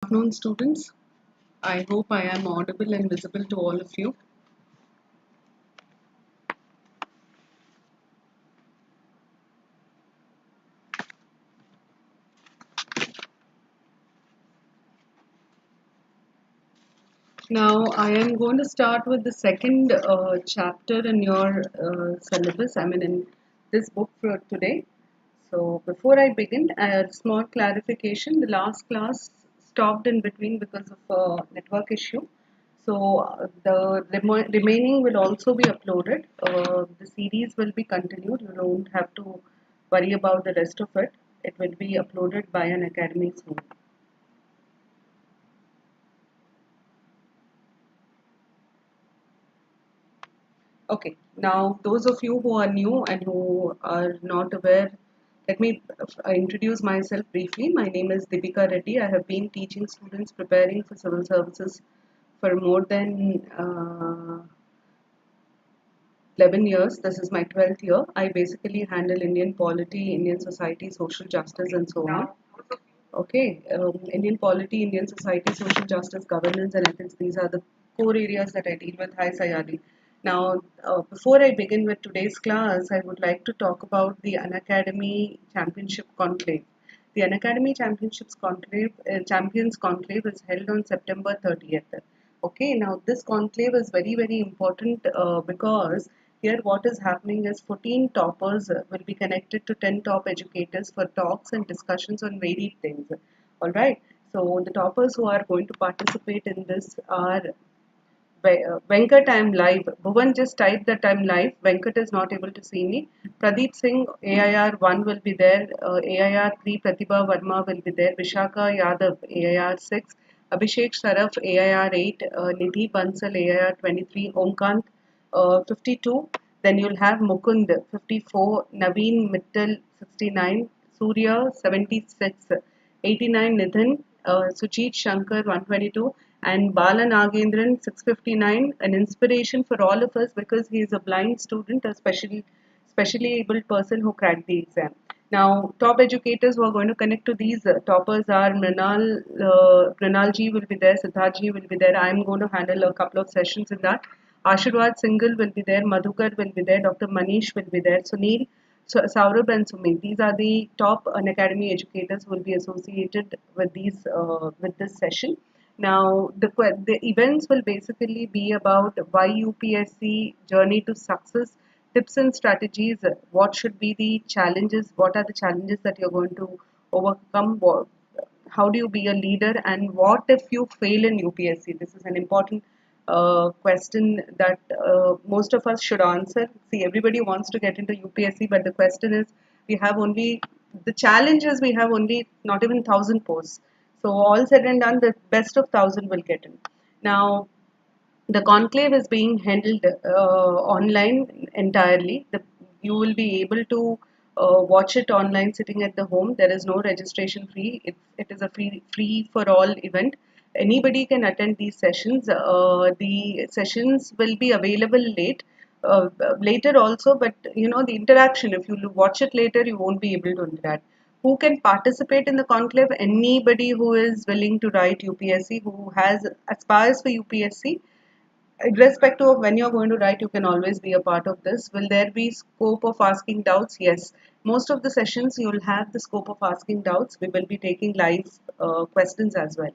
Afternoon, students. I hope I am audible and visible to all of you. Now, I am going to start with the second chapter in your syllabus, in this book for today. So, before I begin, a small clarification. The last class stopped in between because of a network issue. So, the remaining will also be uploaded. The series will be continued. You don't have to worry about the rest of it. It will be uploaded by Unacademy soon. Okay, now those of you who are new and who are not aware, let me introduce myself briefly. My name is Deepika Reddy. I have been teaching students preparing for civil services for more than 11 years. This is my 12th year. I basically handle Indian polity, Indian society, social justice, and so on. Okay, Indian polity, Indian society, social justice, governance, and ethics. These are the core areas that I deal with. Hi, Sayali. Now, before I begin with today's class, I would like to talk about the Unacademy Championship Conclave. The Unacademy Champions Conclave is held on September 30th. Okay, now this conclave is very, very important because here what is happening is 14 toppers will be connected to 10 top educators for talks and discussions on varied things. Alright, so the toppers who are going to participate in this are Venkat, I am live. Bhuvan just typed that I'm live. Venkat is not able to see me. Pradeep Singh, AIR 1 will be there. AIR 3, Pratibha Verma will be there. Vishaka Yadav, AIR 6. Abhishek Saraf, AIR 8. Nidhi Bansal, AIR 23. Omkant, 52. Then you'll have Mukund, 54. Naveen Mittal, 69. Surya, 76. 89. Nithin. Sujit Shankar, 122. And Bala Nagendran 659, an inspiration for all of us because he is a blind student, a specially abled person who cracked the exam. Now, top educators who are going to connect to these toppers are Mrinal ji will be there, Siddharth ji will be there. I am going to handle a couple of sessions in that. Ashirwad Singhal will be there, Madhukar will be there, Dr. Manish will be there, Sunil, Saurabh and Sumi. These are the top Unacademy educators who will be associated with with this session. Now, the events will basically be about why UPSC journey to success, tips and strategies, what should be the challenges, what are the challenges that you're going to overcome, how do you be a leader, and what if you fail in UPSC? This is an important question that most of us should answer. See, everybody wants to get into UPSC, but the question is, we have only, the challenge is we have only not even 1,000 posts. So all said and done, the best of 1,000 will get in. Now, the conclave is being handled online entirely. You will be able to watch it online sitting at the home. There is no registration fee. It is a free for all event. Anybody can attend these sessions. The sessions will be available later also, but you know the interaction. If you watch it later, you won't be able to interact. Who can participate in the conclave? Anybody who is willing to write UPSC, who has aspires for UPSC, irrespective of when you're going to write, you can always be a part of this. Will there be scope of asking doubts? Yes. Most of the sessions you'll have the scope of asking doubts. We will be taking live questions as well.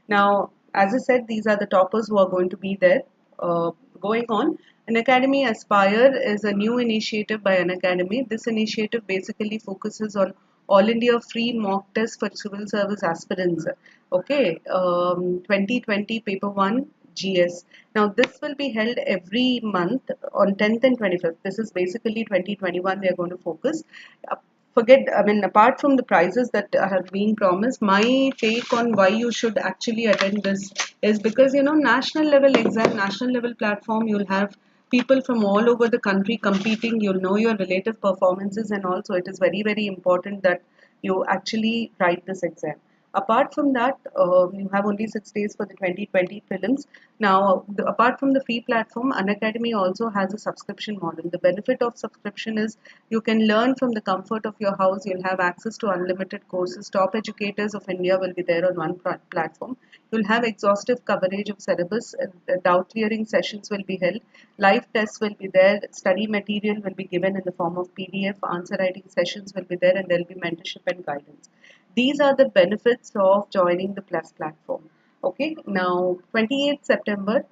Now, as I said, these are the toppers who are going to be there. Going on, Unacademy Aspire is a new initiative by Unacademy. This initiative basically focuses on all India free mock test for civil service aspirants. Okay, 2020 paper 1 GS. Now this will be held every month on 10th and 25th. This is basically 2021 we are going to focus. Apart from the prizes that have been promised, my take on why you should actually attend this is because, you know, national level exam, national level platform, you'll have people from all over the country competing, you'll know your relative performances, and also it is very, very important that you actually write this exam. Apart from that, you have only 6 days for the 2020 prelims. Now, apart from the free platform, Unacademy also has a subscription model. The benefit of subscription is you can learn from the comfort of your house. You'll have access to unlimited courses. Top educators of India will be there on one platform. You'll have exhaustive coverage of syllabus. Doubt clearing sessions will be held. Live tests will be there. Study material will be given in the form of PDF. Answer writing sessions will be there, and there'll be mentorship and guidance. These are the benefits of joining the Plus platform. Okay, now 28th September,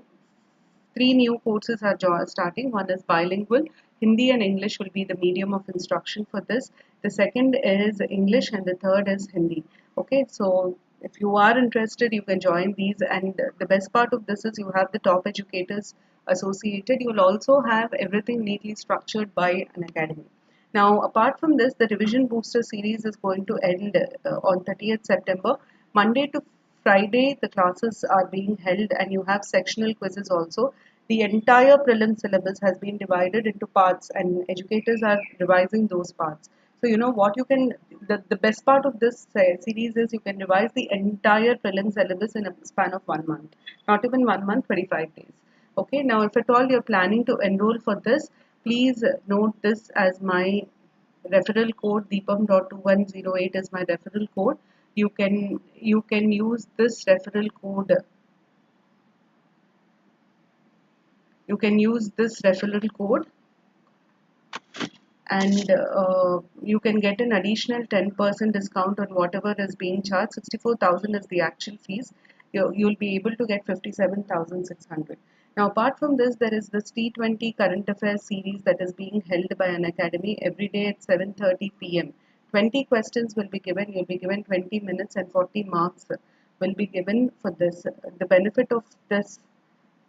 three new courses are starting. One is bilingual. Hindi and English will be the medium of instruction for this. The second is English and the third is Hindi. Okay, so if you are interested, you can join these. And the best part of this is you have the top educators associated. You will also have everything neatly structured by an academy. Now, apart from this, the revision booster series is going to end on 30th September. Monday to Friday, the classes are being held and you have sectional quizzes also. The entire prelim syllabus has been divided into parts and educators are revising those parts. So, you know what you can, the best part of this series is you can revise the entire prelim syllabus in a span of 1 month. Not even 1 month, 25 days. Okay, now if at all you're planning to enroll for this, please note this as my referral code. Deepam.2108 is my referral code. You can use this referral code. You can use this referral code and you can get an additional 10% discount on whatever is being charged. 64,000 is the actual fees. You'll be able to get 57,600. Now, apart from this, there is this T20 current affairs series that is being held by an academy every day at 7:30 p.m. 20 questions will be given. You'll be given 20 minutes and 40 marks will be given for this. The benefit of this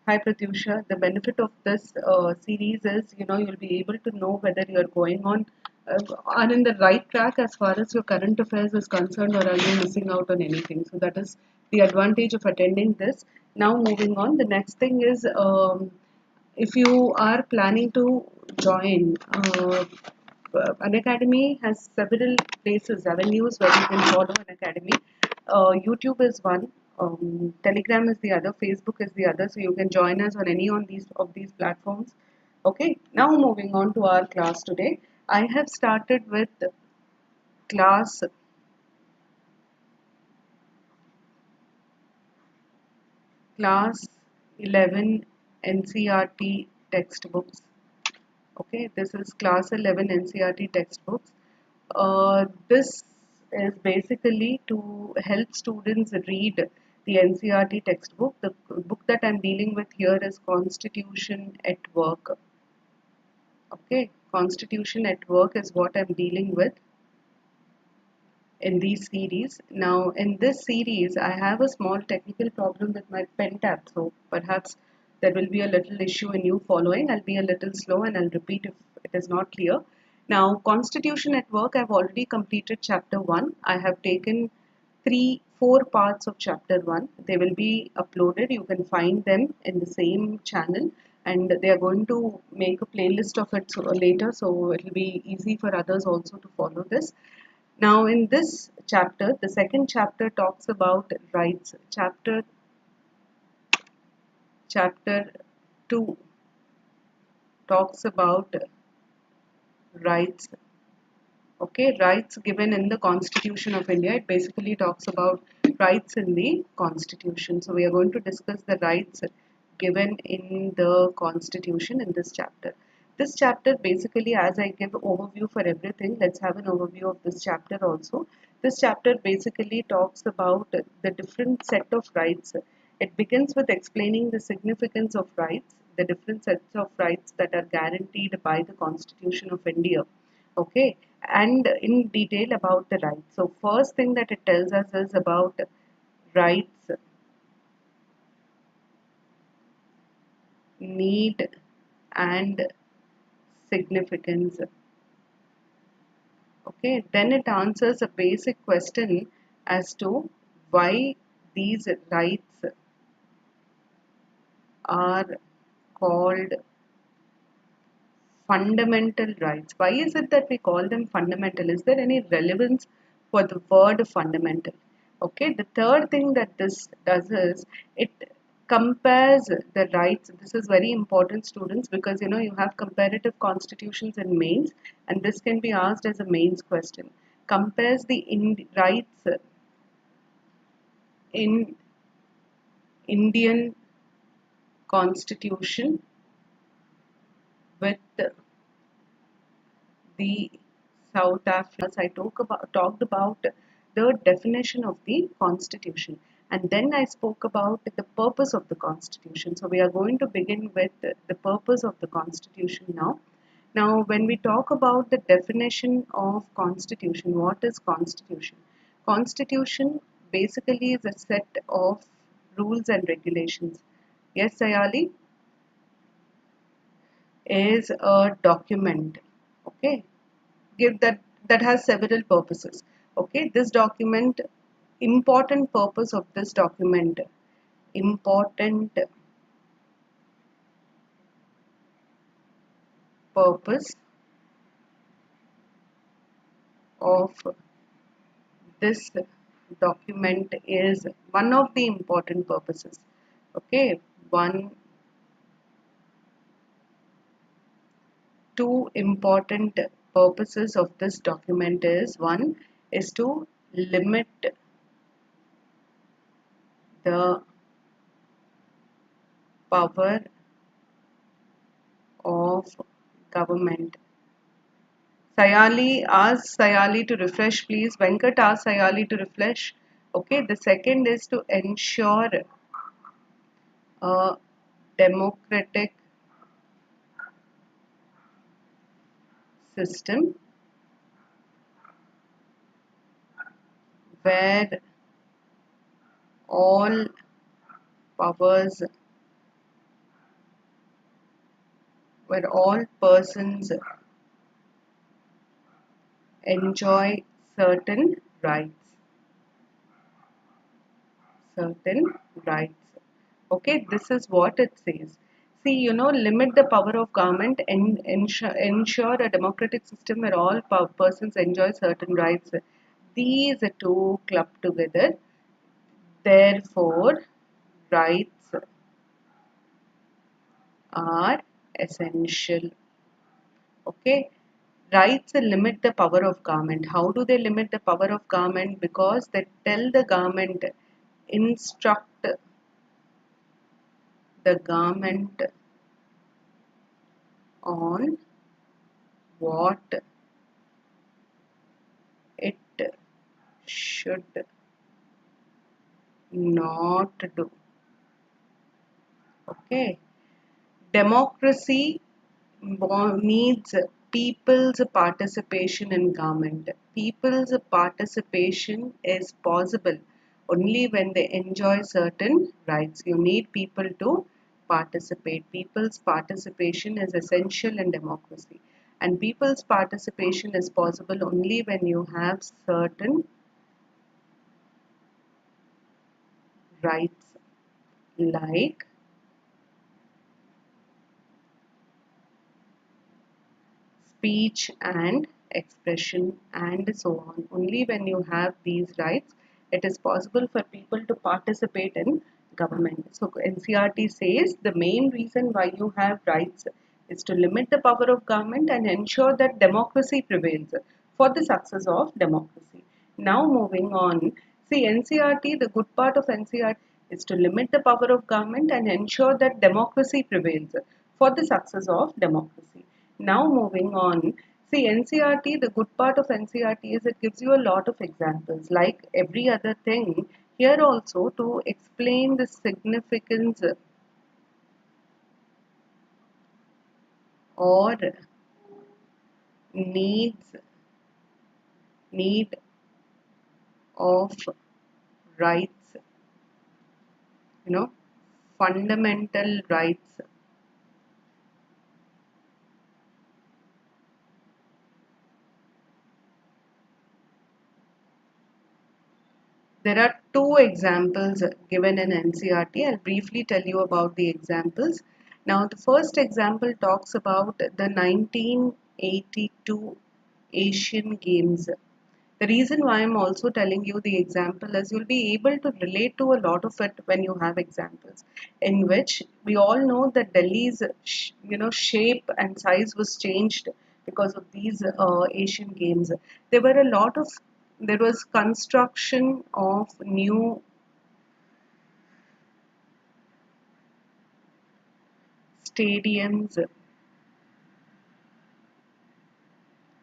Hi Pratyusha, the benefit of this series is, you'll be able to know whether you're going on are in the right track as far as your current affairs is concerned, or are you missing out on anything. So that is the advantage of attending this. Now moving on, the next thing is if you are planning to join, an academy has several places, avenues where you can follow an academy. YouTube is one, Telegram is the other, Facebook is the other. So you can join us on any on these of these platforms. Okay. Now moving on to our class today. I have started with class class 11 NCERT textbooks. Okay, this is class 11 NCERT textbooks. This is basically to help students read the NCERT textbook. The book that I'm dealing with here is Constitution at Work. Okay, Constitution at Work is what I'm dealing with in these series. Now, in this series, I have a small technical problem with my pen tab, so perhaps there will be a little issue in you following. I'll be a little slow and I'll repeat if it is not clear. Now, Constitution at Work, I've already completed chapter 1. I have taken 4 parts of chapter 1. They will be uploaded. You can find them in the same channel and they are going to make a playlist of it later, so it will be easy for others also to follow this. Now, in this chapter, the second chapter talks about rights. Chapter 2 talks about rights. Okay, rights given in the Constitution of India. It basically talks about rights in the Constitution. So we are going to discuss the rights given in the Constitution in this chapter. This chapter basically, as I give overview for everything, let's have an overview of this chapter also. This chapter basically talks about the different set of rights. It begins with explaining the significance of rights, the different sets of rights that are guaranteed by the Constitution of India. Okay, and in detail about the rights. So first thing that it tells us is about rights, need and significance. Okay, then it answers a basic question as to why these rights are called fundamental rights. Why is it that we call them fundamental? Is there any relevance for the word fundamental? Okay, the third thing that this does is it compares the rights. This is very important, students, because you have comparative constitutions in mains, and this can be asked as a mains question. Compares the rights in Indian constitution with the South Africa. I talked about the definition of the Constitution, and then I spoke about the purpose of the Constitution. So we are going to begin with the purpose of the Constitution now. Now, when we talk about the definition of Constitution, what is Constitution? Constitution basically is a set of rules and regulations. Yes, Sayali, is a document. Okay, give that has several purposes. Okay, this document, important purpose of this document, important purpose of this document is one of the important purposes. Okay, two important purposes of this document is, one is to limit the power of government. Sayali, ask Sayali to refresh, please. Venkat, ask Sayali to refresh. Okay, the second is to ensure a democratic system where all powers, where all persons enjoy certain rights. Certain rights. Okay, this is what it says. See, limit the power of government and ensure a democratic system where all persons enjoy certain rights. These two club together. Therefore, rights are essential. Okay, rights limit the power of government. How do they limit the power of government? Because they tell the government, instruct the government on what it should not do. Okay, democracy needs people's participation in government. People's participation is possible only when they enjoy certain rights. You need people to participate. People's participation is essential in democracy, and people's participation is possible only when you have certain rights like speech and expression and so on. Only when you have these rights, it is possible for people to participate in government. So NCERT says the main reason why you have rights is to limit the power of government and ensure that democracy prevails for the success of democracy. Now moving on, see NCERT, the good part of NCERT is to limit the power of government and ensure that democracy prevails for the success of democracy. Now moving on, see NCERT, the good part of NCERT is it gives you a lot of examples like every other thing. Here also to explain the significance or needs need of rights, fundamental rights. There are two examples given in NCERT. I'll briefly tell you about the examples. Now, the first example talks about the 1982 Asian Games. The reason why I'm also telling you the example is you'll be able to relate to a lot of it when you have examples, in which we all know that Delhi's shape and size was changed because of these Asian Games. There were a lot of there was construction of new stadiums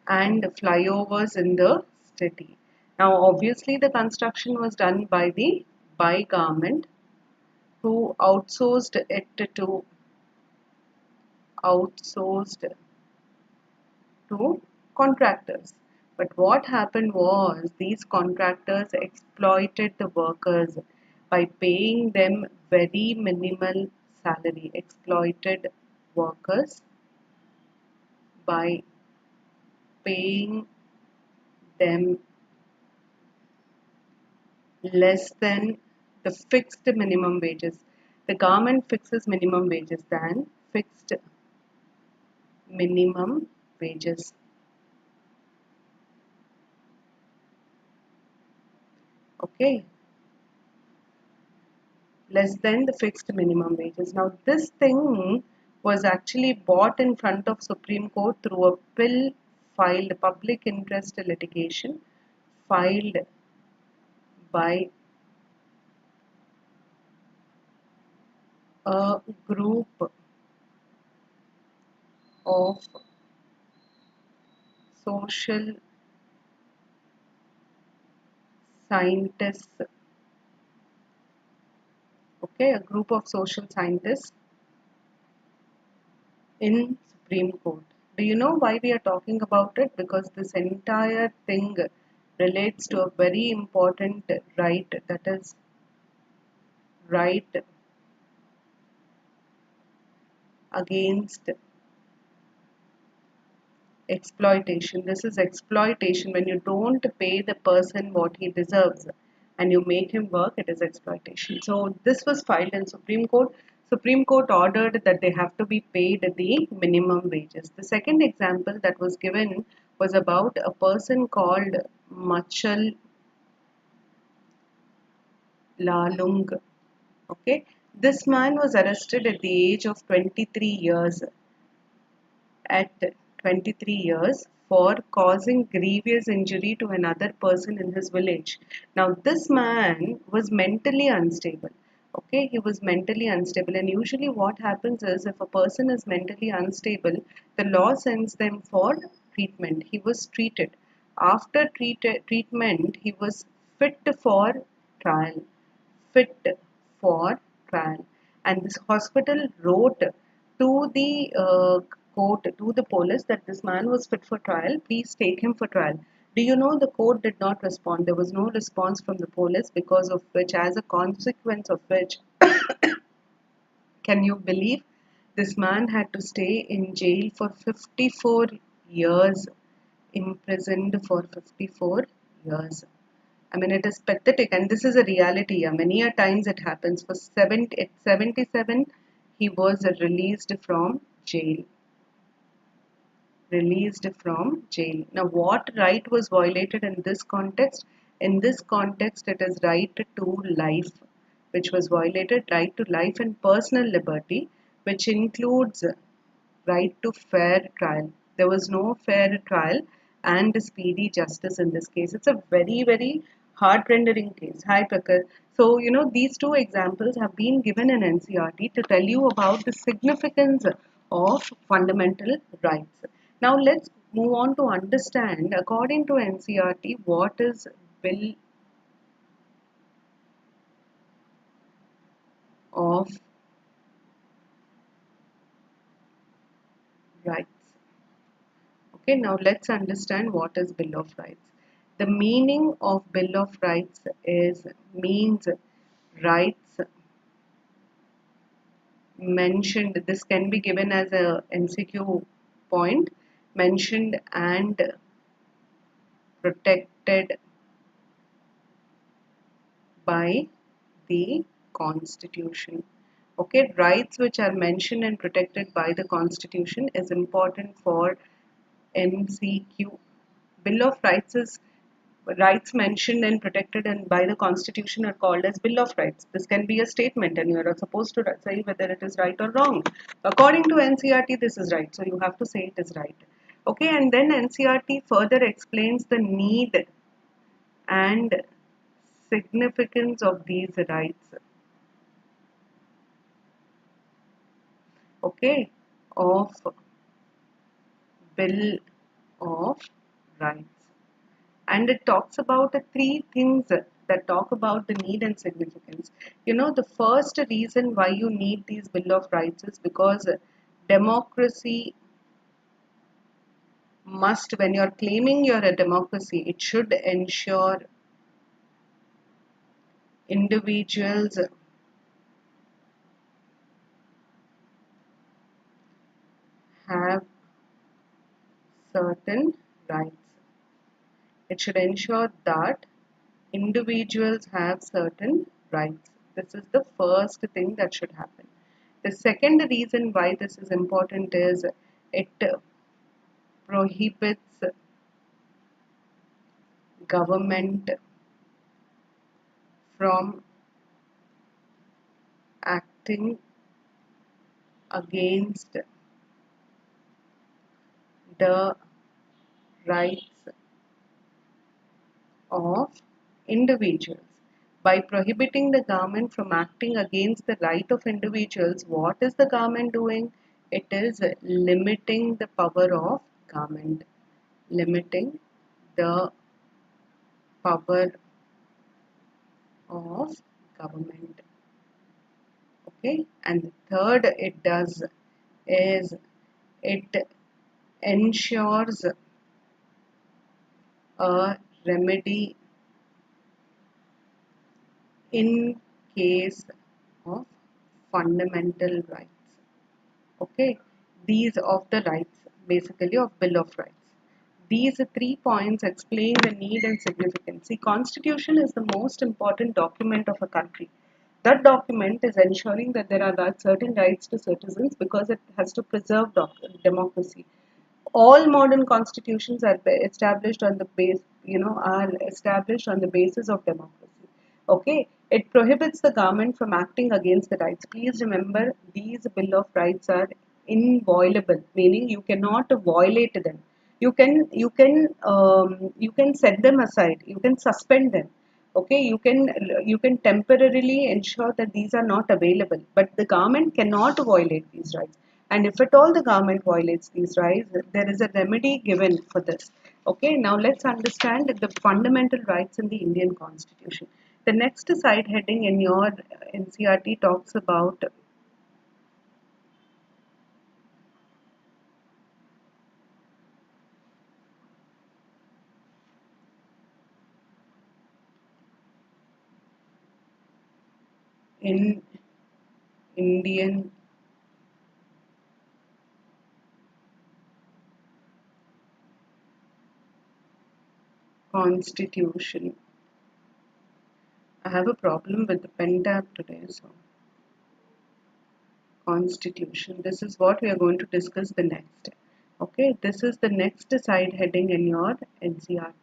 and flyovers in the city. Now, obviously, the construction was done by government, who outsourced to contractors. But what happened was these contractors exploited the workers by paying them very minimal salary. Exploited workers by paying them less than the fixed minimum wages. The government fixes minimum wages than fixed minimum wages. Okay, less than the fixed minimum wages. Now, this thing was actually brought in front of Supreme Court through a bill filed, public interest litigation filed by a group of social scientists. Okay, a group of social scientists in Supreme Court. Do you know why we are talking about it? Because this entire thing relates to a very important right, that is right against exploitation. This is exploitation. When you don't pay the person what he deserves and you make him work, it is exploitation. So this was filed in Supreme Court. Supreme Court ordered that they have to be paid the minimum wages. The second example that was given was about a person called Machal Lalung. Okay, this man was arrested at the age of 23 years at 23 years for causing grievous injury to another person in his village. Now, this man was mentally unstable. Okay, he was mentally unstable, and usually, what happens is if a person is mentally unstable, the law sends them for treatment. He was treated. After treatment, he was fit for trial. Fit for trial. And this hospital wrote to the court, to the police, that this man was fit for trial. Please take him for trial. Do you know the court did not respond? There was no response from the police, because of which, as a consequence of which, can you believe this man had to stay in jail for 54 years, imprisoned for 54 years. I mean, it is pathetic, and this is a reality. Many a times it happens. At 77, he was released from jail. Released from jail. Now, what right was violated in this context? In this context, it is right to life, which was violated. Right to life and personal liberty, which includes right to fair trial. There was no fair trial and speedy justice in this case. It's a very, very heart-rending case. Hi, Prakar. So, these two examples have been given in NCERT to tell you about the significance of fundamental rights. Now, let's move on to understand, according to NCERT, what is Bill of Rights. Okay, now let's understand what is Bill of Rights. The meaning of Bill of Rights means rights mentioned. This can be given as a MCQ point, mentioned and protected by the Constitution. Okay, rights which are mentioned and protected by the Constitution is important for MCQ. Bill of Rights is rights mentioned and protected and by the Constitution are called as Bill of Rights. This can be a statement, and you are supposed to say whether it is right or wrong. According to NCERT, this is right, so you have to say it is right. Okay, and then NCERT further explains the need and significance of these rights. Okay, of Bill of Rights. And it talks about the three things that talk about the need and significance. You know, the first reason why you need these Bill of Rights is because democracy must, when you're claiming you're a democracy, it should ensure individuals have certain rights. It should ensure that individuals have certain rights. This is the first thing that should happen. The second reason why this is important is it prohibits government from acting against the rights of individuals. By prohibiting the government from acting against the right of individuals, what is the government doing? It is limiting the power of government, limiting the power of government. Okay, and the third it does is it ensures a remedy in case of fundamental rights. Okay, these of the rights, basically of Bill of Rights. These three points explain the need and significance. See, Constitution is the most important document of a country. That document is ensuring that there are certain rights to citizens because it has to preserve democracy. All modern constitutions are established on the base, are established on the basis of democracy. Okay, it prohibits the government from acting against the rights. Please remember, these Bill of Rights are inviolable, meaning you cannot violate them. You can set them aside. You can suspend them. Okay, you can temporarily ensure that these are not available, but the government cannot violate these rights. And if at all the government violates these rights, there is a remedy given for this. Okay, now let's understand the fundamental rights in the Indian Constitution. The next side heading in your NCERT talks about in Indian Constitution. I have a problem with the pen tab today, so Constitution. This is what we are going to discuss the next. Okay, this is the next side heading in your NCERT.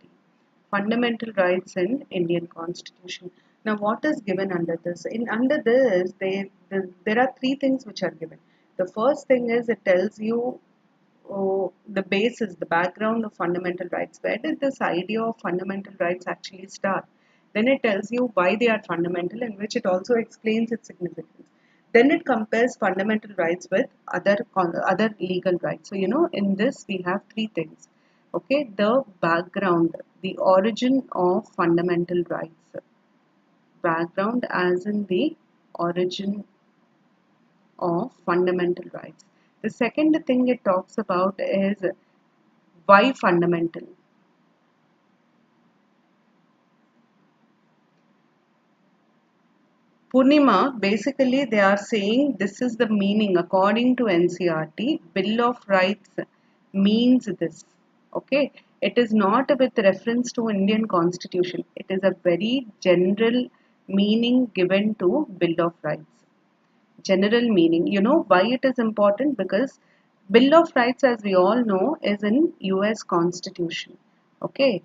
Fundamental rights in Indian Constitution. Now, what is given under this? Under this, there are three things which are given. The first thing is it tells you the basis, the background of fundamental rights. Where did this idea of fundamental rights actually start? Then it tells you why they are fundamental, in which it also explains its significance. Then it compares fundamental rights with other legal rights. So, in this we have three things. Okay, the background, the origin of fundamental rights. Background as in the origin of fundamental rights. The second thing it talks about is why fundamental. Purnima, basically they are saying this is the meaning according to NCERT. Bill of Rights means this. Okay, it is not with reference to Indian Constitution. It is a very general meaning given to Bill of Rights. General meaning. You know why it is important? Because Bill of Rights, as we all know, is in US Constitution. Okay,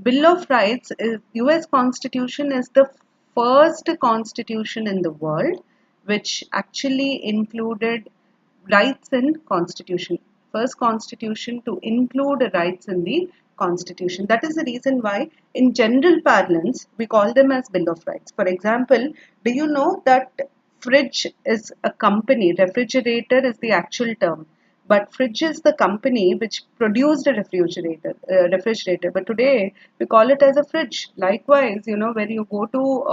Bill of Rights is US Constitution is the first constitution in the world which actually included rights in constitution. First constitution to include rights in the constitution. That is the reason why in general parlance we call them as Bill of Rights. For example, do you know that fridge is a company, refrigerator is the actual term, but fridge is the company which produced a refrigerator. But today we call it as a fridge. Likewise, you know, when you go to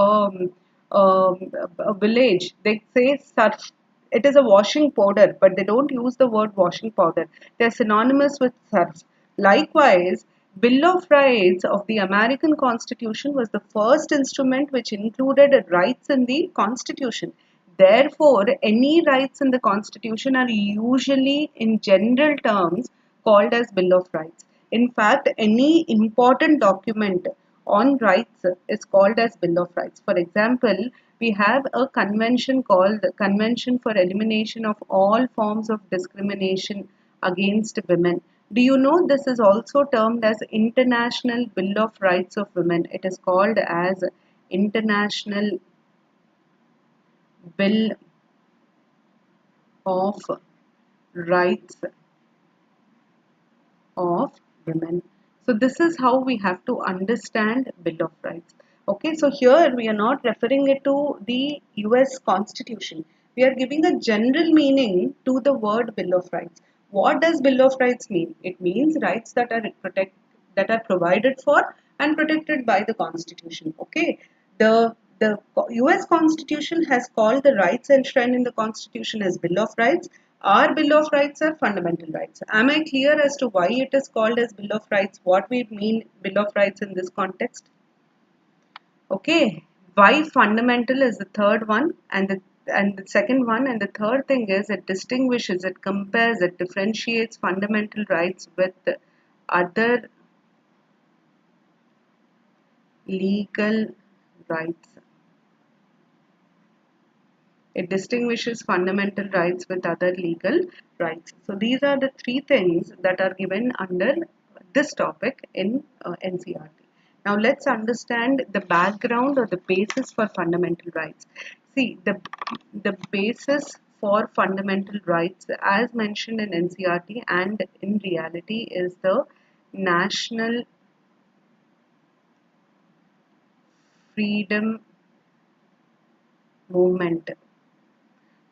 a village, they say surf. It is a washing powder, but they don't use the word washing powder. They're synonymous with surf. Likewise, Bill of Rights of the American Constitution was the first instrument which included rights in the Constitution. Therefore, any rights in the Constitution are usually in general terms called as Bill of Rights. In fact, any important document on rights is called as Bill of Rights. For example, we have a convention called Convention for Elimination of All Forms of Discrimination Against Women. Do you know this is also termed as International Bill of Rights of Women? It is called as International Bill of Rights of Women. So this is how we have to understand Bill of Rights. Okay, so here we are not referring it to the US Constitution. We are giving a general meaning to the word Bill of Rights. What does Bill of Rights mean? It means rights that are provided for and protected by the Constitution. Okay, the US Constitution has called the rights enshrined in the Constitution as Bill of Rights. Our Bill of Rights are fundamental rights. Am I clear as to why it is called as Bill of Rights? What we mean Bill of Rights in this context? Okay, why fundamental is the third one, and the second one, and the third thing is it distinguishes, it compares, it differentiates fundamental rights with other legal rights. It distinguishes fundamental rights with other legal rights. So these are the three things that are given under this topic in NCERT. Now let's understand the background or the basis for fundamental rights. See, the basis for fundamental rights as mentioned in NCERT and in reality is the National Freedom Movement.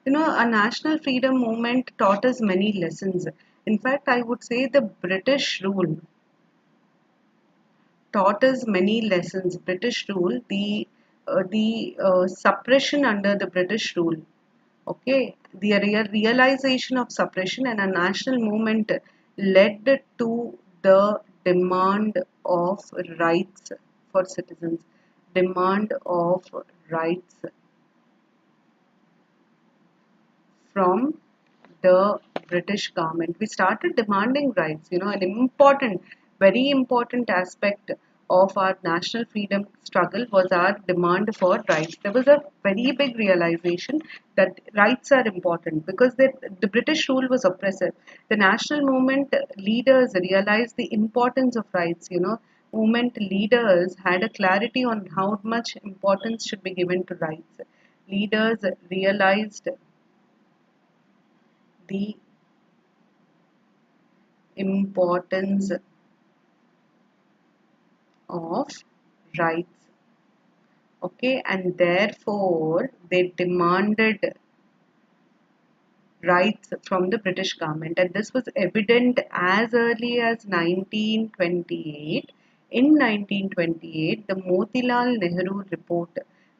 You know, a national freedom movement taught us many lessons. In fact, I would say the British rule taught us many lessons. British rule, the suppression under the British rule. Okay, the realization of suppression and a national movement led to the demand of rights for citizens. Demand of rights from the British government. We started demanding rights, you know, an important, very important aspect of our national freedom struggle was our demand for rights. There was a very big realization that rights are important because the British rule was oppressive. The national movement leaders realized the importance of rights, you know. Movement leaders had a clarity on how much importance should be given to rights. Leaders realized the importance of rights. Okay, and therefore they demanded rights from the British government, and this was evident as early as 1928. In 1928, the Motilal Nehru report,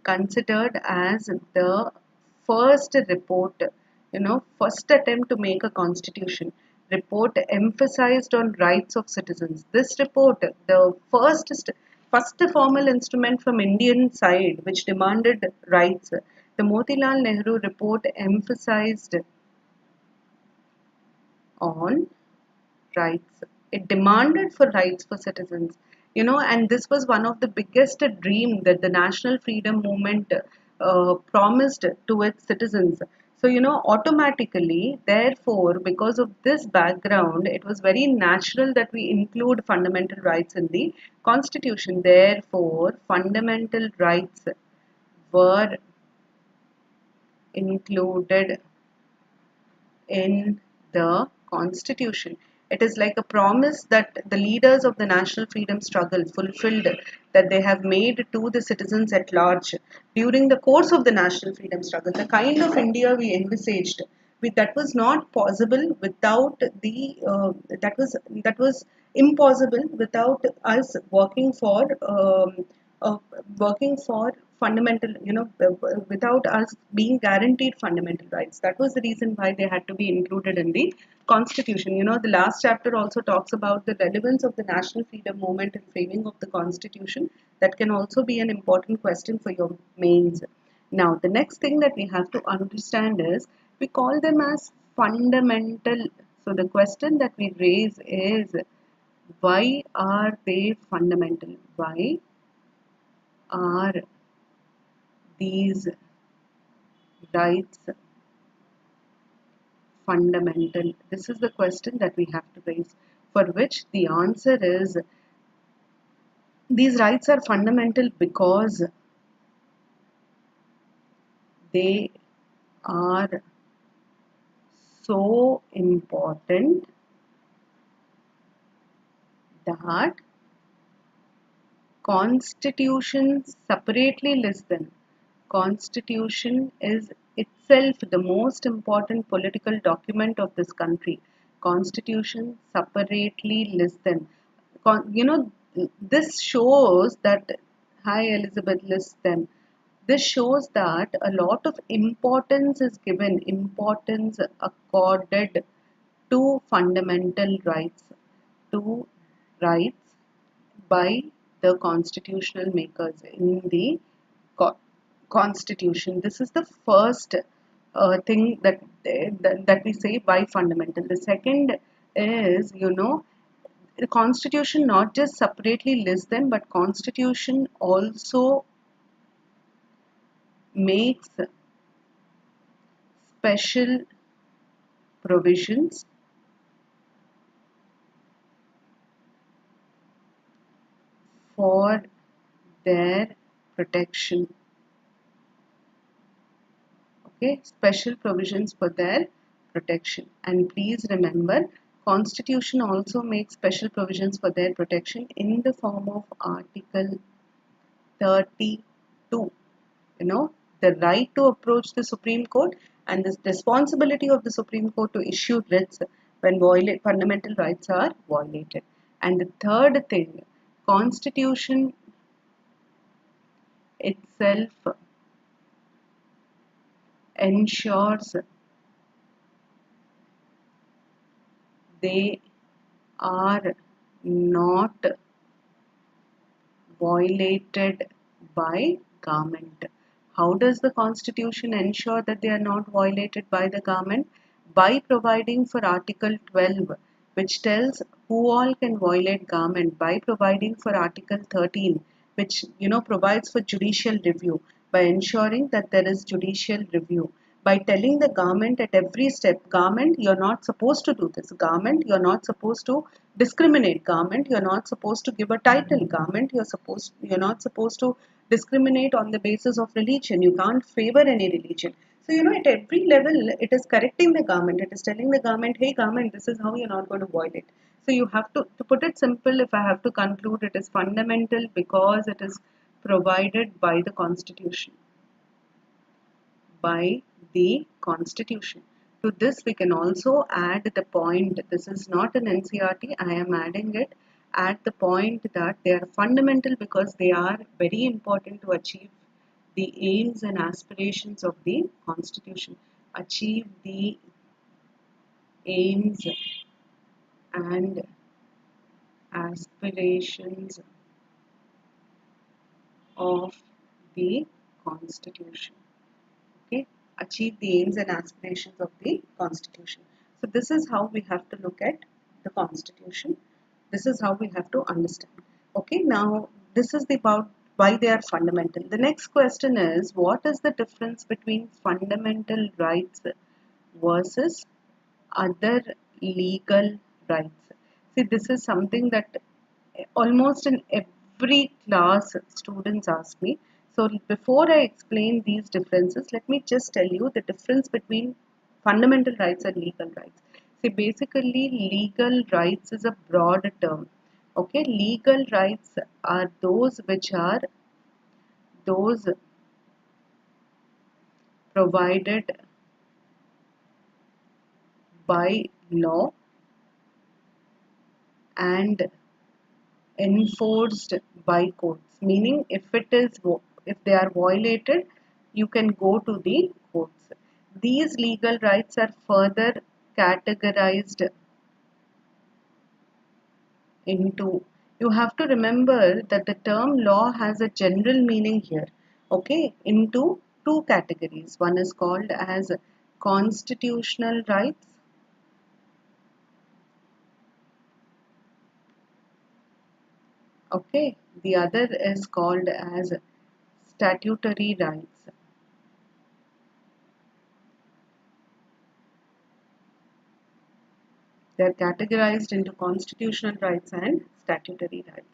considered as the first report, you know, first attempt to make a constitution, report emphasized on rights of citizens. This report, the first formal instrument from Indian side which demanded rights, the Motilal Nehru report emphasized on rights. It demanded for rights for citizens, you know, and this was one of the biggest dream that the national freedom movement promised to its citizens. So, automatically, therefore, because of this background, it was very natural that we include fundamental rights in the Constitution. Therefore, fundamental rights were included in the Constitution. It is like a promise that the leaders of the national freedom struggle fulfilled, that they have made to the citizens at large during the course of the national freedom struggle. The kind of India we envisaged, that was not possible without that was impossible without us uh, working for fundamental, without us being guaranteed fundamental rights. That was the reason why they had to be included in the Constitution. The last chapter also talks about the relevance of the national freedom movement in framing of the Constitution. That can also be an important question for your mains. Now, the next thing that we have to understand is we call them as fundamental. So, the question that we raise is, why are they fundamental? Why are these rights fundamental? This is the question that we have to raise, for which the answer is, these rights are fundamental because they are so important that Constitution separately lists them. Constitution is itself the most important political document of this country. Constitution separately lists them. This shows that, hi Elizabeth, lists them. This shows that a lot of importance is given, importance accorded to fundamental rights, to rights by the constitutional makers in the co- constitution. This is the first thing that we say by fundamental. The second is, the constitution not just separately lists them, but constitution also makes special provisions for their protection. Okay, special provisions for their protection. And please remember, Constitution also makes special provisions for their protection in the form of Article 32. The right to approach the Supreme Court and the responsibility of the Supreme Court to issue writs when fundamental rights are violated. And the third thing, Constitution itself ensures they are not violated by government. How does the Constitution ensure that they are not violated by the government? By providing for Article 12, which tells who all can violate government, by providing for Article 13, which provides for judicial review, by ensuring that there is judicial review, by telling the government at every step, government, you're not supposed to do this. Government, you're not supposed to discriminate. Government, you're not supposed to give a title. Government, you're not supposed to discriminate on the basis of religion. You can't favor any religion. So, at every level, it is correcting the government. It is telling the government, hey, government, this is how you're not going to violate. So, you have to put it simple, if I have to conclude, it is fundamental because it is provided by the Constitution. By the Constitution. To this, we can also add the point, this is not an NCERT, I am adding it, at the point that they are fundamental because they are very important to achieve the aims and aspirations of the Constitution. Achieve the aims and aspirations of the Constitution. Okay, achieve the aims and aspirations of the Constitution. So this is how we have to look at the Constitution. This is how we have to understand. Okay, now this is about why they are fundamental. The next question is, what is the difference between fundamental rights versus other legal rights? See, this is something that almost in every class students ask me. So before I explain these differences, let me just tell you the difference between fundamental rights and legal rights. See, basically legal rights is a broad term. Okay, legal rights are those which are those provided by law and enforced by courts. Meaning, if they are violated, you can go to the courts. These legal rights are further categorized into. You have to remember that the term law has a general meaning here. Okay, into two categories. One is called as constitutional rights. Okay, the other is called as statutory rights. They are categorized into constitutional rights and statutory rights.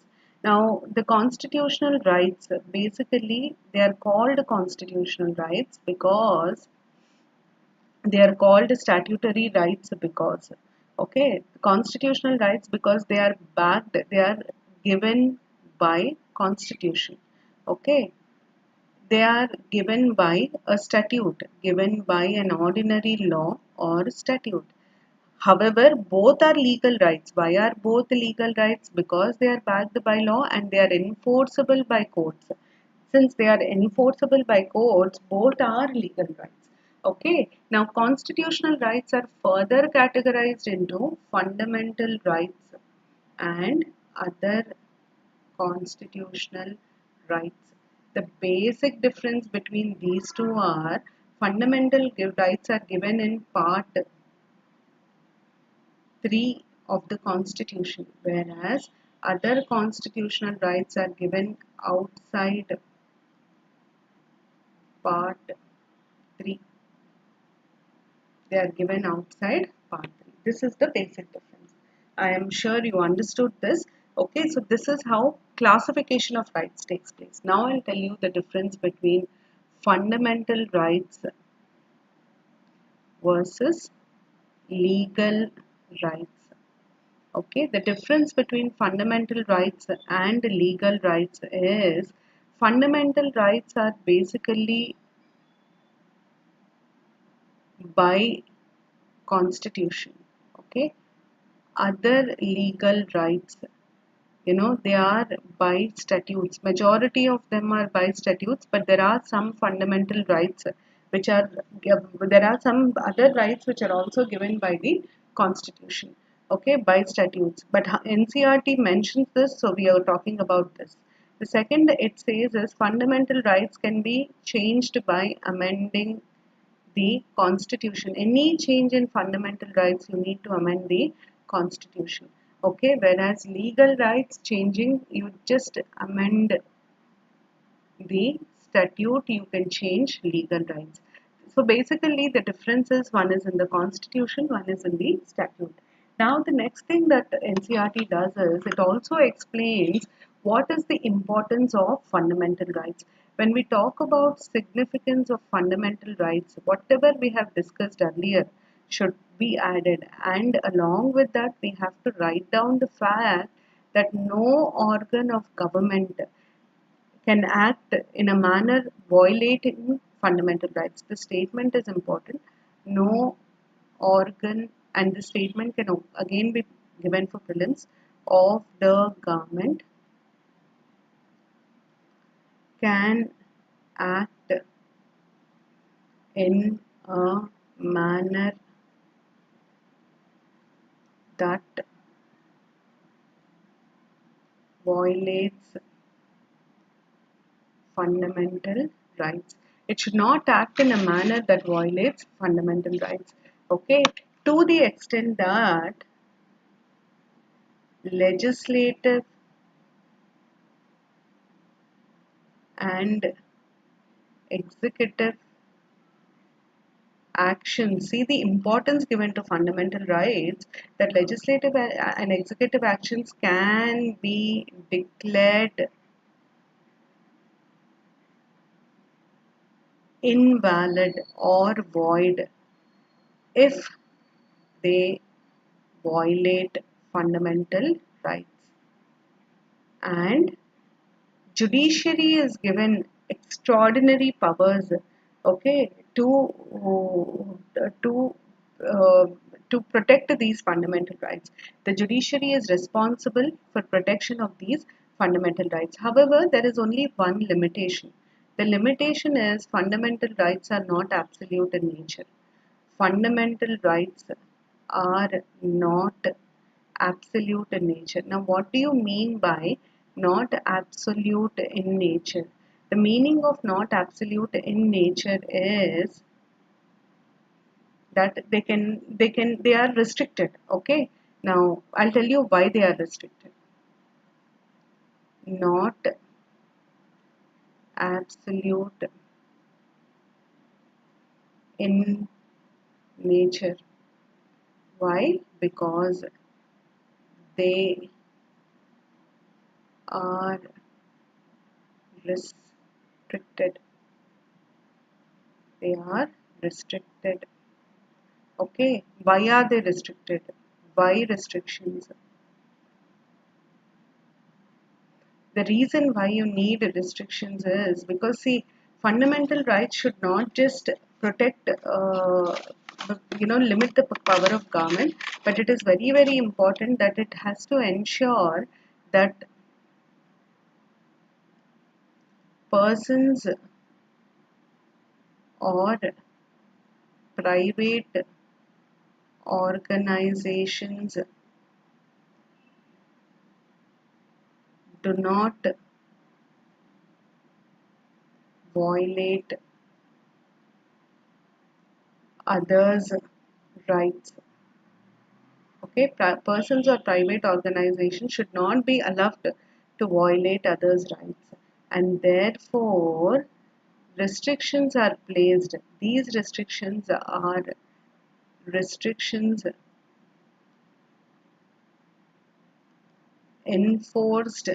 Now, the constitutional rights, basically, they are called constitutional rights because they are called statutory rights because, okay, constitutional rights because they are backed, they are given by constitution. Okay, they are given by a statute, given by an ordinary law or statute. However, both are legal rights. Why are both legal rights? Because they are backed by law and they are enforceable by courts. Since they are enforceable by courts, both are legal rights. Okay. Now, constitutional rights are further categorized into fundamental rights and other constitutional rights. The basic difference between these two are fundamental rights are given in part 3 of the Constitution, whereas other constitutional rights are given outside Part 3. They are given outside Part 3. This is the basic difference. I am sure you understood this. Okay, so this is how classification of rights takes place. Now I'll tell you the difference between fundamental rights versus legal rights. Okay, the difference between fundamental rights and legal rights is fundamental rights are basically by constitution. Okay, other legal rights, they are by statutes. Majority of them are by statutes, but there are some fundamental rights which are there are some other rights which are also given by the constitution. Okay, by statutes. But NCERT mentions this, so we are talking about this. The second it says is fundamental rights can be changed by amending the constitution. Any change in fundamental rights, you need to amend the constitution. Okay, whereas legal rights changing, you just amend the statute, you can change legal rights. So basically the difference is one is in the constitution, one is in the statute. Now the next thing that NCERT does is it also explains what is the importance of fundamental rights. When we talk about significance of fundamental rights, whatever we have discussed earlier should be added, and along with that we have to write down the fact that no organ of government can act in a manner violating fundamental rights. The statement is important. No organ, and the statement can again be given for prelims, of the government can act in a manner that violates fundamental rights. It should not act in a manner that violates fundamental rights. Okay, to the extent that legislative and executive action. See the importance given to fundamental rights, that legislative and executive actions can be declared invalid or void if they violate fundamental rights. And judiciary is given extraordinary powers, okay, to uh, to protect these fundamental rights. The judiciary is responsible for protection of these fundamental rights. However, there is only one limitation. The limitation is fundamental rights are not absolute in nature. Fundamental rights are not absolute in nature. Now, what do you mean by not absolute in nature? The meaning of not absolute in nature is that they are restricted. Okay. Now, I'll tell you why they are restricted. Not absolute in nature. Why? Because they are restricted. They are restricted. Okay, why are they restricted? Why restrictions? The reason why you need restrictions is because, see, fundamental rights should not just protect, limit the power of government, but it is very, very important that it has to ensure that persons or private organizations do not violate others' rights. Okay, persons or private organizations should not be allowed to violate others' rights, and therefore restrictions are placed. These restrictions are restrictions enforced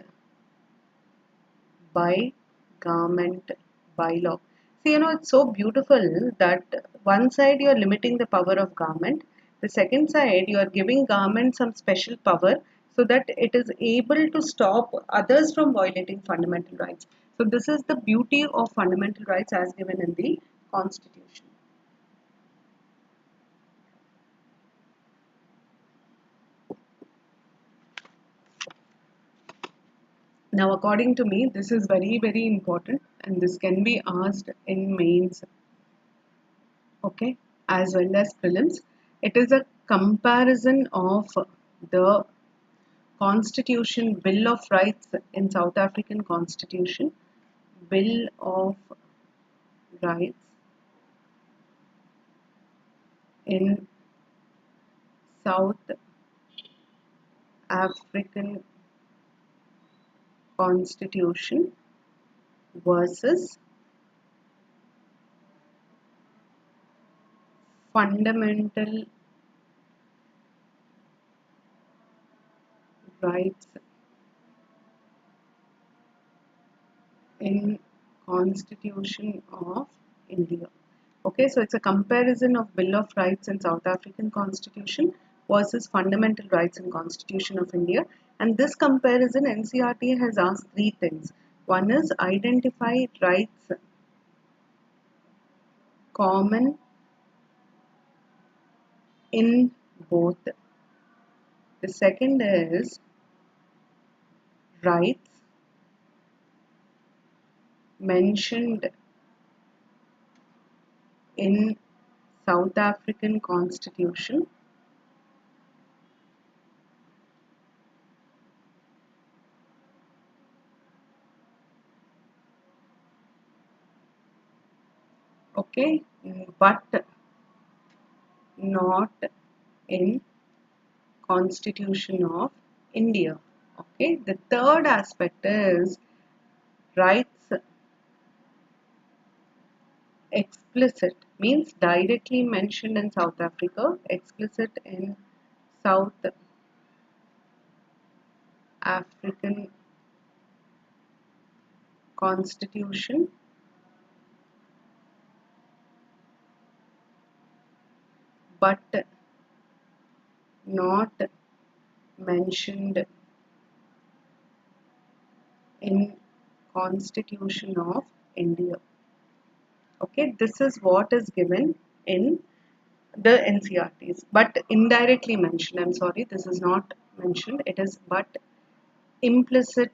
by government by law. See, it's so beautiful that one side you are limiting the power of government, the second side you are giving government some special power so that it is able to stop others from violating fundamental rights. So this is the beauty of fundamental rights as given in the Constitution. Now, according to me, this is very, very important and this can be asked in mains, okay, as well as prelims. It is a comparison of the Constitution, Bill of Rights in South African Constitution, Bill of Rights in South African Constitution versus fundamental rights in Constitution of India. Okay, so it's a comparison of Bill of Rights in South African Constitution versus fundamental rights in Constitution of India. And this comparison, NCERT has asked three things. One is identify rights common in both. The second is rights mentioned in South African Constitution okay, but not in Constitution of India. Okay, the third aspect is rights Explicit means directly mentioned in South Africa, explicit in South African Constitution, but not mentioned in Constitution of India. Okay, this is what is given in the NCERTs, but indirectly mentioned. I'm sorry, this is not mentioned. It is but implicit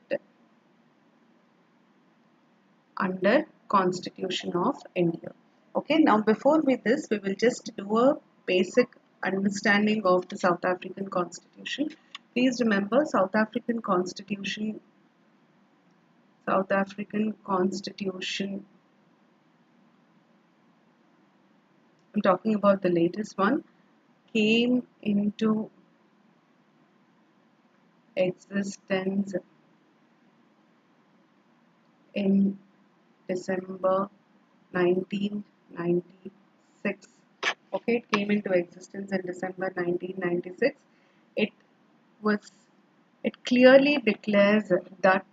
under Constitution of India. Okay, now before we will just do a basic understanding of the South African Constitution. Please remember South African Constitution, I'm talking about the latest one, came into existence in December 1996. Okay, it came into existence in December 1996. It was, it clearly declares that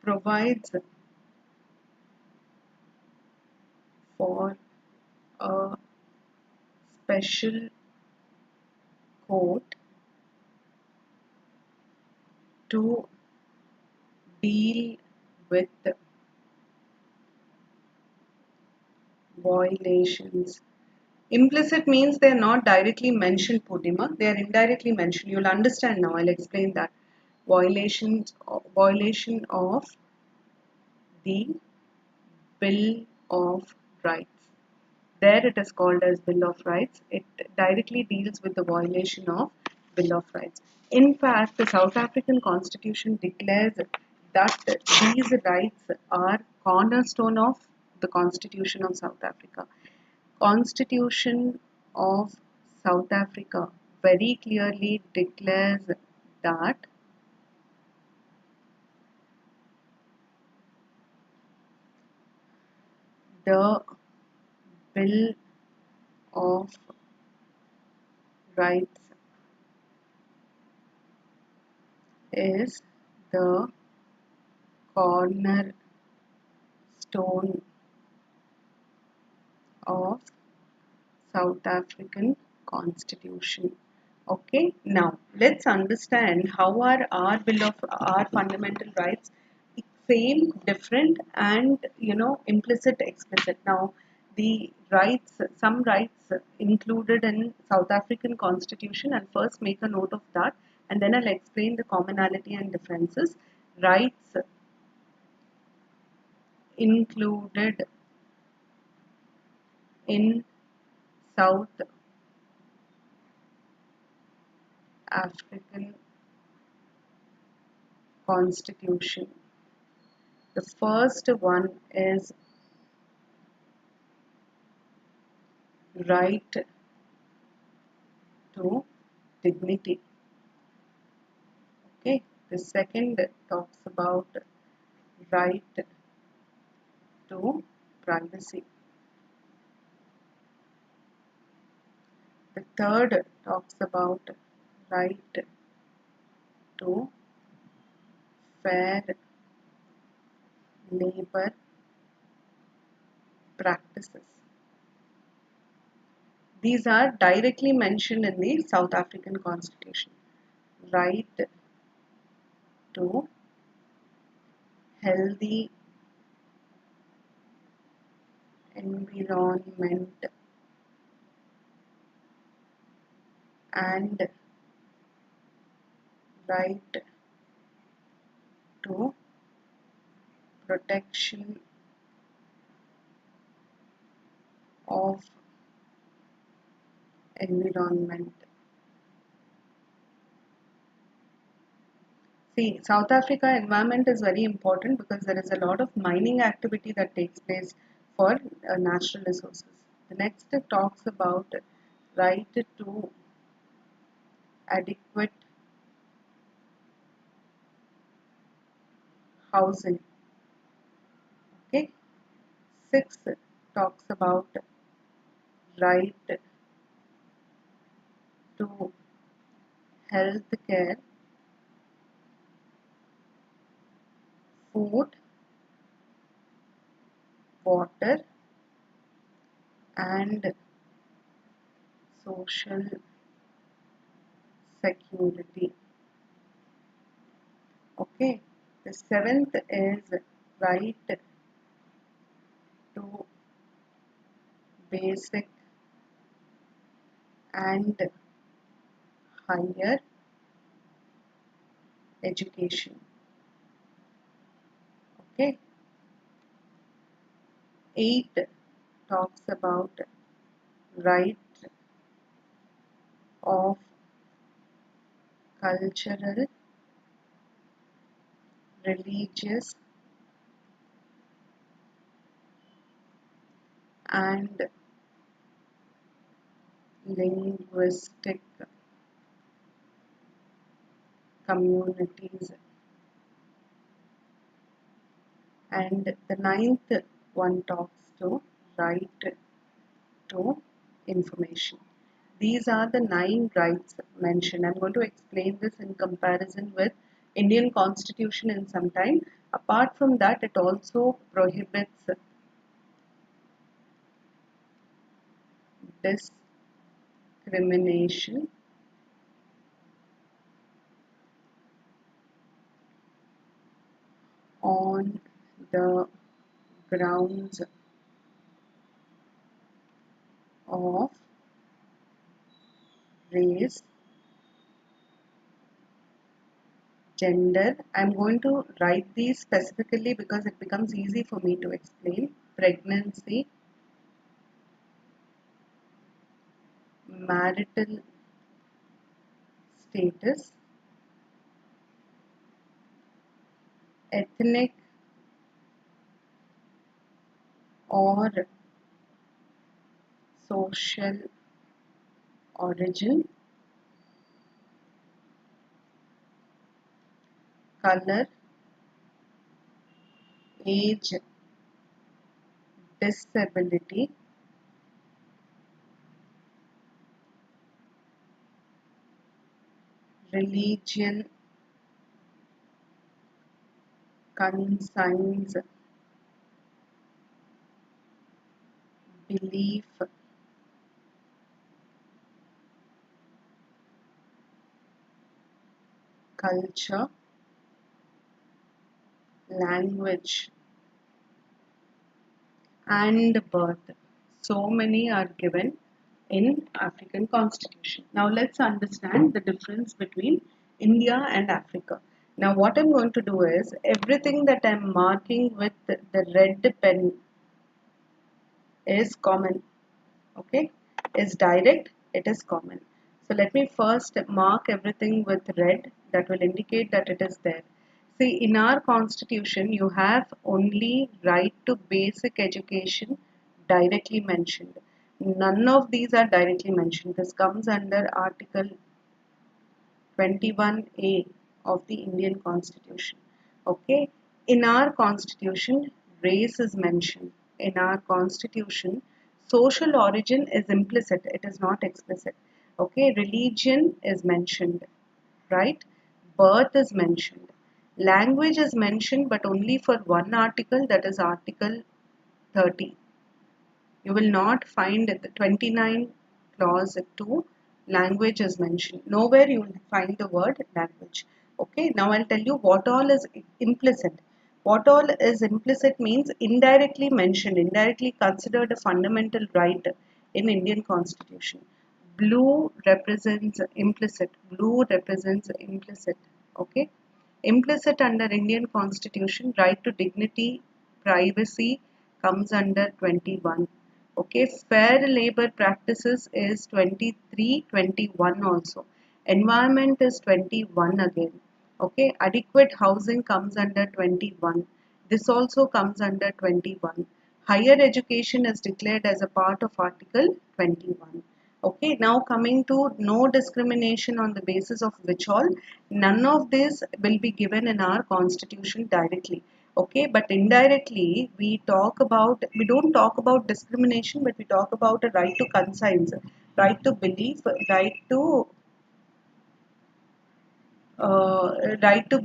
provides for a special court to deal with violations. Implicit means they are not directly mentioned, Purnima. They are indirectly mentioned. You'll understand now. I'll explain that. Violation of the Bill of Rights. There it is called as Bill of Rights. It directly deals with the violation of Bill of Rights. In fact, the South African Constitution declares that these rights are cornerstone of the Constitution of South Africa. Constitution of South Africa very clearly declares that the Bill of Rights is the cornerstone of South African Constitution. Okay, now let's understand how are our Bill of our fundamental rights same, different, and implicit, explicit. Now, the rights, some rights included in South African Constitution. I'll first make a note of that, and then I'll explain the commonality and differences. Rights included in South African Constitution. The first one is right to dignity. Okay, the second talks about right to privacy. The third talks about right to fair labor practices. These are directly mentioned in the South African Constitution. Right to healthy environment and right to protection of environment. See, South Africa environment is very important because there is a lot of mining activity that takes place for natural resources. The next talks about right to adequate housing. Okay. 6 talks about right to health care, food, water, and social security. Okay. The 7th is right to basic and higher education. Okay. 8 talks about right of cultural, religious, and linguistic communities. And the 9th one talks to right to information. These are the 9 rights mentioned. I'm going to explain this in comparison with Indian Constitution in some time. Apart from that, it also prohibits discrimination on the grounds of race, gender. I'm going to write these specifically because it becomes easy for me to explain. Pregnancy, marital status, ethnic or social origin, color, age, disability, religion, conscience, belief, culture, language, and birth. So many are given in African Constitution. Now let's understand the difference between India and Africa. Now what I'm going to do is everything that I'm marking with the red pen is common. Okay, is direct, it is common. So let me first mark everything with red, that will indicate that it is there. See, in our constitution you have only right to basic education directly mentioned. None of these are directly mentioned. This comes under article 21A of the Indian Constitution. Okay, in our constitution, race is mentioned. In our constitution, social origin is implicit, it is not explicit. Okay, religion is mentioned, right? Birth is mentioned. Language is mentioned, but only for one article, that is Article 30. You will not find the 29 clause 2 language is mentioned. Nowhere you will find the word language. Okay, now I'll tell you what all is implicit. What all is implicit means indirectly mentioned, indirectly considered a fundamental right in Indian Constitution. Blue represents implicit. Blue represents implicit. Okay, implicit under Indian Constitution, right to dignity, privacy comes under 21. Okay, fair labor practices is 23, 21 also. Environment is 21 again. Okay, adequate housing comes under 21. This also comes under 21. Higher education is declared as a part of Article 21. Okay, now coming to no discrimination on the basis of which all, none of this will be given in our constitution directly. Okay, but indirectly we don't talk about discrimination, but we talk about a right to conscience, right to belief, right to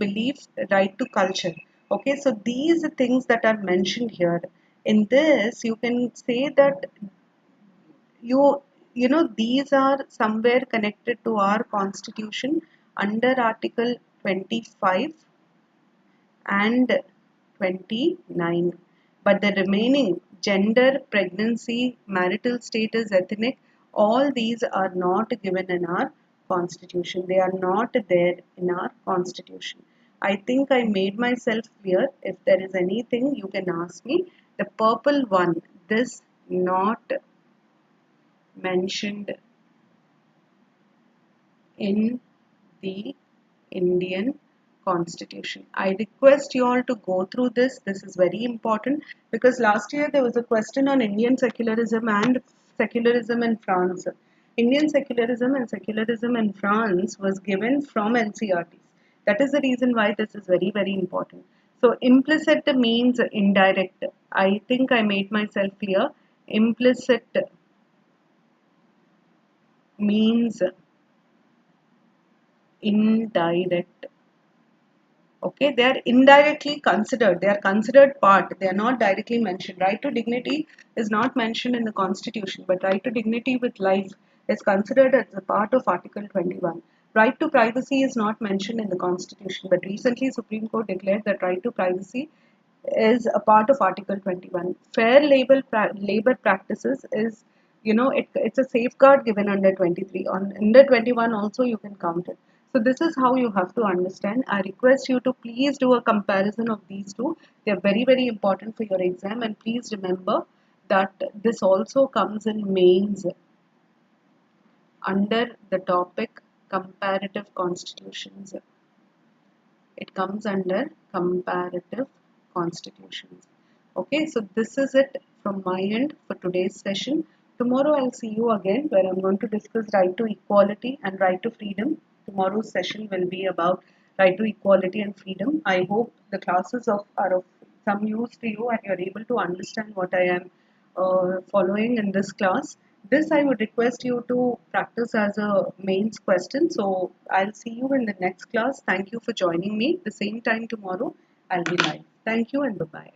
belief, right to culture. Okay, so these things that are mentioned here. In this, you can say that you you know these are somewhere connected to our constitution under article 25 and 29, but the remaining gender, pregnancy, marital status, ethnic, all these are not given in our constitution. They are not there in our constitution. I think I made myself clear. If there is anything, you can ask me. The purple one, this not mentioned in the Indian Constitution. I request you all to go through this. This is very important because last year there was a question on Indian secularism and secularism in France. Indian secularism in France was given from NCERT. That is the reason why this is very, very important. So implicit means indirect. I think I made myself clear. Implicit means indirect. Okay, they are indirectly considered. They are considered part. They are not directly mentioned. Right to dignity is not mentioned in the constitution, but right to dignity with life is considered as a part of article 21. Right to privacy is not mentioned in the constitution, but recently Supreme Court declared that right to privacy is a part of article 21. Fair labor practices is, it's a safeguard given under 23. On under 21 also you can count it. So this is how you have to understand. I request you to please do a comparison of these two. They are very, very important for your exam, and please remember that this also comes in mains under the topic comparative constitutions. It comes under comparative constitutions. Okay, so this is it from my end for today's session. Tomorrow I'll see you again where I'm going to discuss right to equality and right to freedom. Tomorrow's session will be about right to equality and freedom. I hope the classes are of some use to you and you're able to understand what I am following in this class. This I would request you to practice as a mains question. So I'll see you in the next class. Thank you for joining me. The same time tomorrow I'll be live. Thank you and bye-bye.